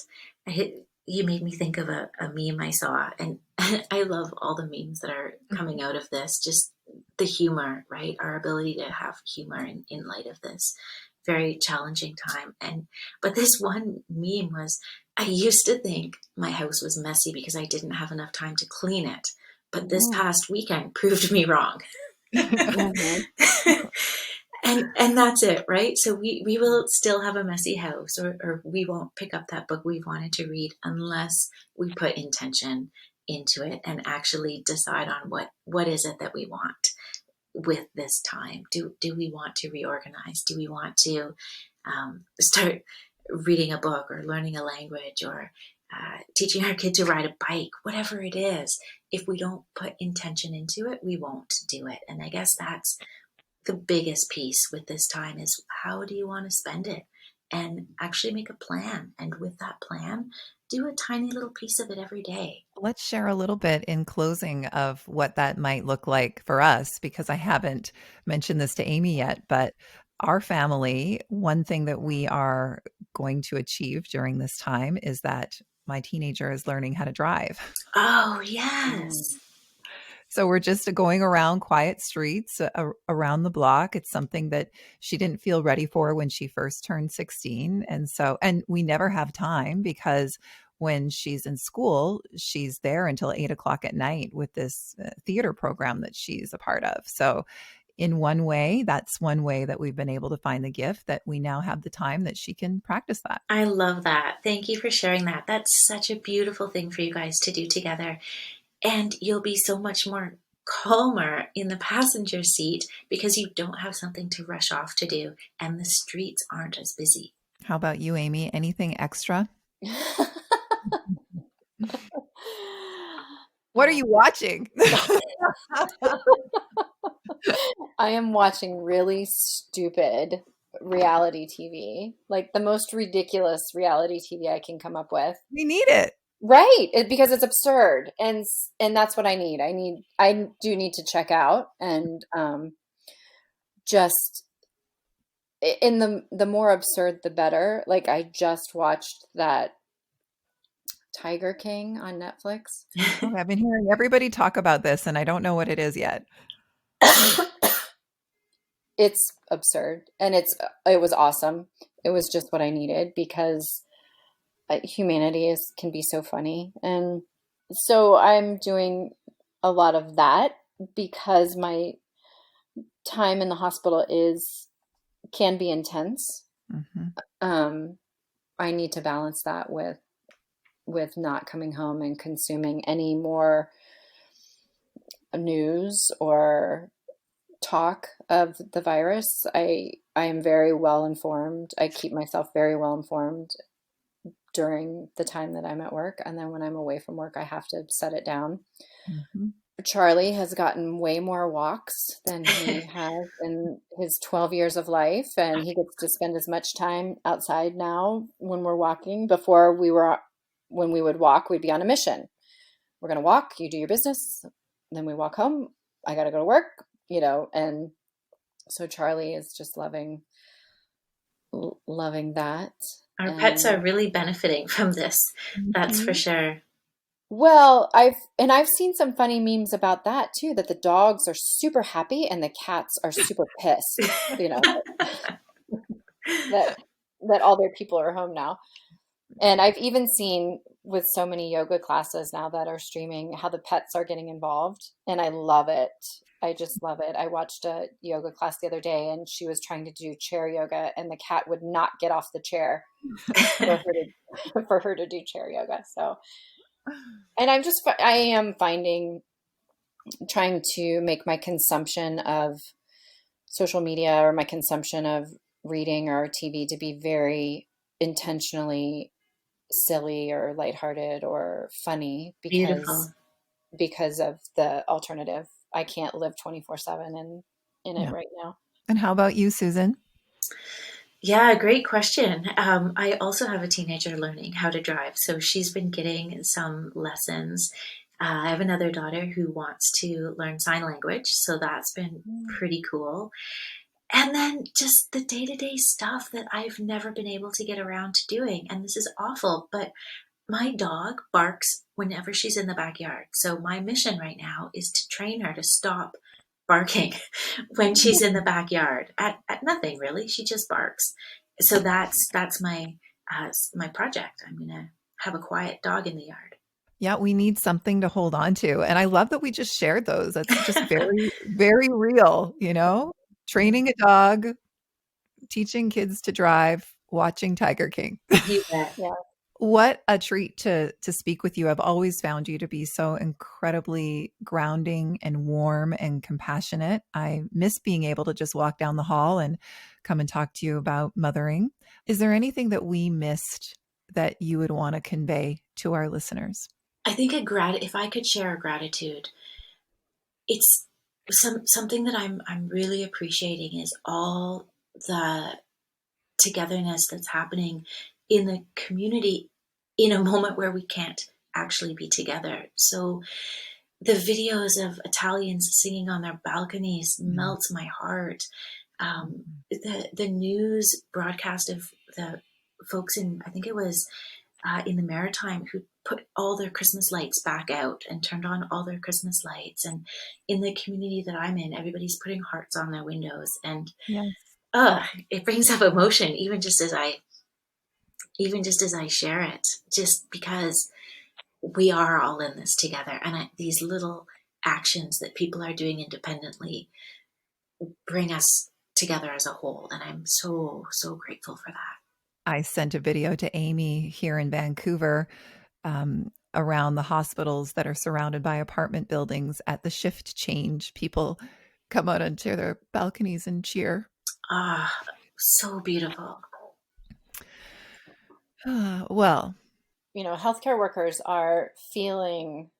You made me think of a meme I saw, and I love all the memes that are coming out of this. Just the humor, right? Our ability to have humor in light of this very challenging time. But this one meme was, I used to think my house was messy because I didn't have enough time to clean it, but this past weekend proved me wrong. And that's it, right? So we will still have a messy house, or we won't pick up that book we've wanted to read unless we put intention into it and actually decide on what is it that we want with this time. Do we want to reorganize? Do we want to start reading a book or learning a language or teaching our kid to ride a bike? Whatever it is, if we don't put intention into it, we won't do it. And I guess that's the biggest piece with this time, is how do you want to spend it, and actually make a plan. And with that plan, do a tiny little piece of it every day. Let's share a little bit in closing of what that might look like for us, because I haven't mentioned this to Amy yet, but our family, one thing that we are going to achieve during this time is that my teenager is learning how to drive. Oh, yes. So we're just going around quiet streets around the block. It's something that she didn't feel ready for when she first turned 16. And we never have time, because when she's in school, she's there until 8 o'clock at night with this theater program that she's a part of. So in one way, that's one way that we've been able to find the gift, that we now have the time that she can practice that. I love that. Thank you for sharing that. That's such a beautiful thing for you guys to do together. And you'll be so much more calmer in the passenger seat because you don't have something to rush off to do, and the streets aren't as busy. How about you, Amy? Anything extra? What are you watching? I am watching really stupid reality TV, like the most ridiculous reality TV I can come up with. We need it. Right, because it's absurd, and that's what I need. I do need to check out, and just in the more absurd, the better. Like, I just watched that Tiger King on Netflix. Oh, I've been hearing everybody talk about this, and I don't know what it is yet. It's absurd, and it was awesome. It was just what I needed, because humanity can be so funny. And so I'm doing a lot of that because my time in the hospital can be intense. Mm-hmm. I need to balance that with not coming home and consuming any more news or talk of the virus. I am very well informed. I keep myself very well informed during the time that I'm at work. And then when I'm away from work, I have to set it down. Mm-hmm. Charlie has gotten way more walks than he has in his 12 years of life. And he gets to spend as much time outside now when we're walking. Before when we would walk, we'd be on a mission. We're going to walk, you do your business. Then we walk home. I got to go to work, and so Charlie is just loving that. Our pets are really benefiting from this. That's for sure. Well, I've seen some funny memes about that too, that the dogs are super happy and the cats are super pissed, that all their people are home now. And I've even seen, with so many yoga classes now that are streaming, how the pets are getting involved. And I love it. I just love it. I watched a yoga class the other day, and she was trying to do chair yoga, and the cat would not get off the chair for her to do chair yoga. So, and I am trying to make my consumption of social media or my consumption of reading or TV to be very intentionally silly or lighthearted or funny, because of the alternative. I can't live 24/7 in it right now. And how about you, Susan? Yeah, great question. I also have a teenager learning how to drive, so she's been getting some lessons. I have another daughter who wants to learn sign language, so that's been pretty cool. And then just the day-to-day stuff that I've never been able to get around to doing. And this is awful, but my dog barks whenever she's in the backyard. So my mission right now is to train her to stop barking when she's in the backyard at nothing really. She just barks. So that's my project. I'm going to have a quiet dog in the yard. Yeah, we need something to hold on to. And I love that we just shared those. That's just very, very real, training a dog, teaching kids to drive, watching Tiger King. You bet. Yeah. What a treat to speak with you. I've always found you to be so incredibly grounding and warm and compassionate. I miss being able to just walk down the hall and come and talk to you about mothering. Is there anything that we missed that you would want to convey to our listeners? I think if I could share a gratitude, it's something that I'm really appreciating is all the togetherness that's happening in the community in a moment where we can't actually be together. So the videos of Italians singing on their balconies melts my heart. The news broadcast of the folks in, I think it was in the Maritime, who put all their Christmas lights back out and turned on all their Christmas lights. And in the community that I'm in, everybody's putting hearts on their windows. And Yes. it brings up emotion, even just as I share it, just because we are all in this together. And these little actions that people are doing independently bring us together as a whole. And I'm so, so grateful for that. I sent a video to Amy here in Vancouver around the hospitals that are surrounded by apartment buildings at the shift change. People come out onto their balconies and cheer. Ah, so beautiful. Well, Healthcare workers are feeling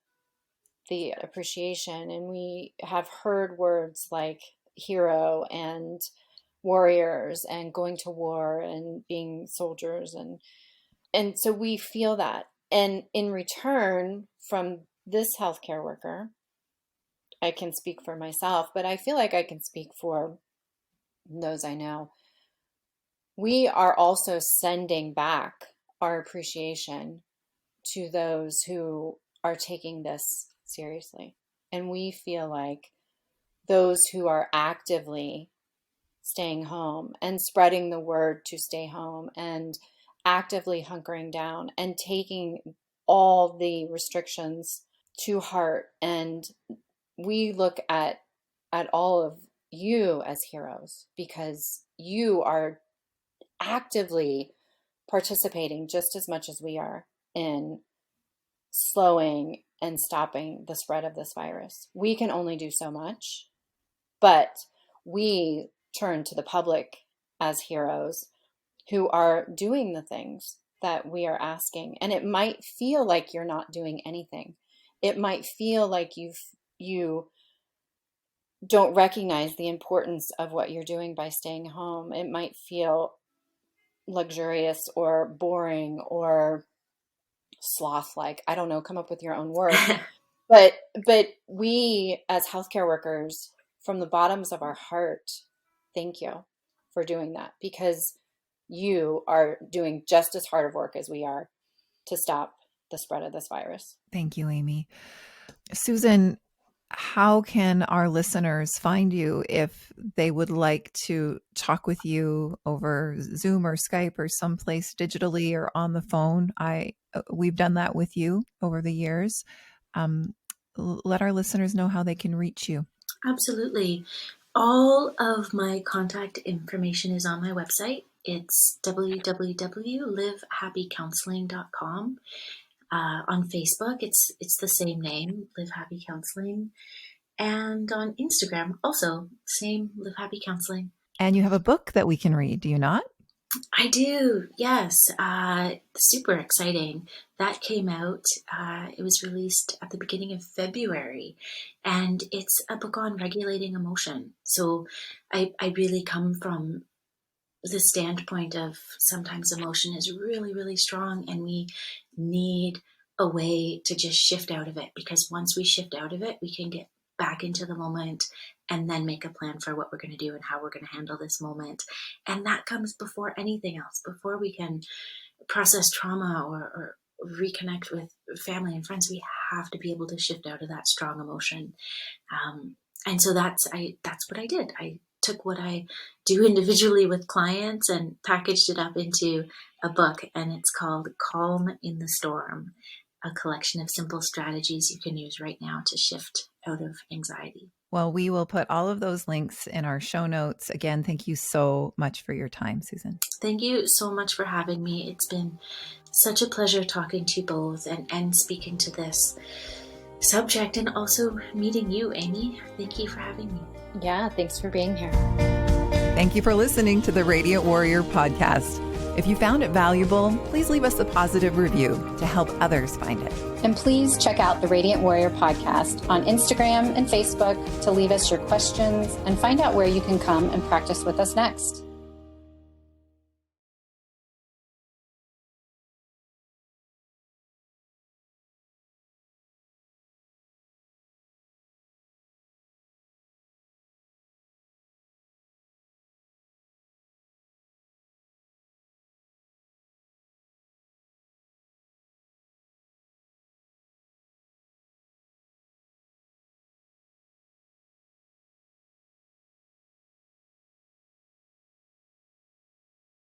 the appreciation, and we have heard words like hero and warriors and going to war and being soldiers, and so we feel that. And in return from this healthcare worker, I can speak for myself, but I feel like I can speak for those I know. We are also sending back our appreciation to those who are taking this seriously. And we feel like those who are actively staying home and spreading the word to stay home and actively hunkering down and taking all the restrictions to heart. And we look at all of you as heroes because you are actively participating just as much as we are in slowing and stopping the spread of this virus. We can only do so much, but we turn to the public as heroes who are doing the things that we are asking. And it might feel like you're not doing anything. It might feel like you don't recognize the importance of what you're doing by staying home. It might feel luxurious or boring or sloth-like. I don't know, come up with your own word. But we as healthcare workers, from the bottoms of our heart, thank you for doing that, because you are doing just as hard of work as we are to stop the spread of this virus. Thank you, Amy. Susan, how can our listeners find you if they would like to talk with you over Zoom or Skype or someplace digitally or on the phone? We've done that with you over the years. Let our listeners know how they can reach you. Absolutely. All of my contact information is on my website. It's www.livehappycounseling.com. On Facebook, it's the same name, Live Happy Counseling. And on Instagram, also, same, Live Happy Counseling. And you have a book that we can read, do you not? I do, yes. Super exciting. That came out, it was released at the beginning of February, and it's a book on regulating emotion. So I really come from the standpoint of sometimes emotion is really, really strong, and we need a way to just shift out of it, because once we shift out of it, we can get back into the moment and then make a plan for what we're going to do and how we're going to handle this moment. And that comes before anything else, before we can process trauma or reconnect with family and friends. We have to be able to shift out of that strong emotion. And so that's what I did. I took what I do individually with clients and packaged it up into a book, and it's called Calm in the Storm, a collection of simple strategies you can use right now to shift out of anxiety. Well, we will put all of those links in our show notes. Again, thank you so much for your time, Susan. Thank you so much for having me. It's been such a pleasure talking to you both and speaking to this subject, and also meeting you, Amy. Thank you for having me. Yeah, thanks for being here. Thank you for listening to the Radiant Warrior podcast. If you found it valuable, please leave us a positive review to help others find it. And please check out the Radiant Warrior podcast on Instagram and Facebook to leave us your questions and find out where you can come and practice with us next.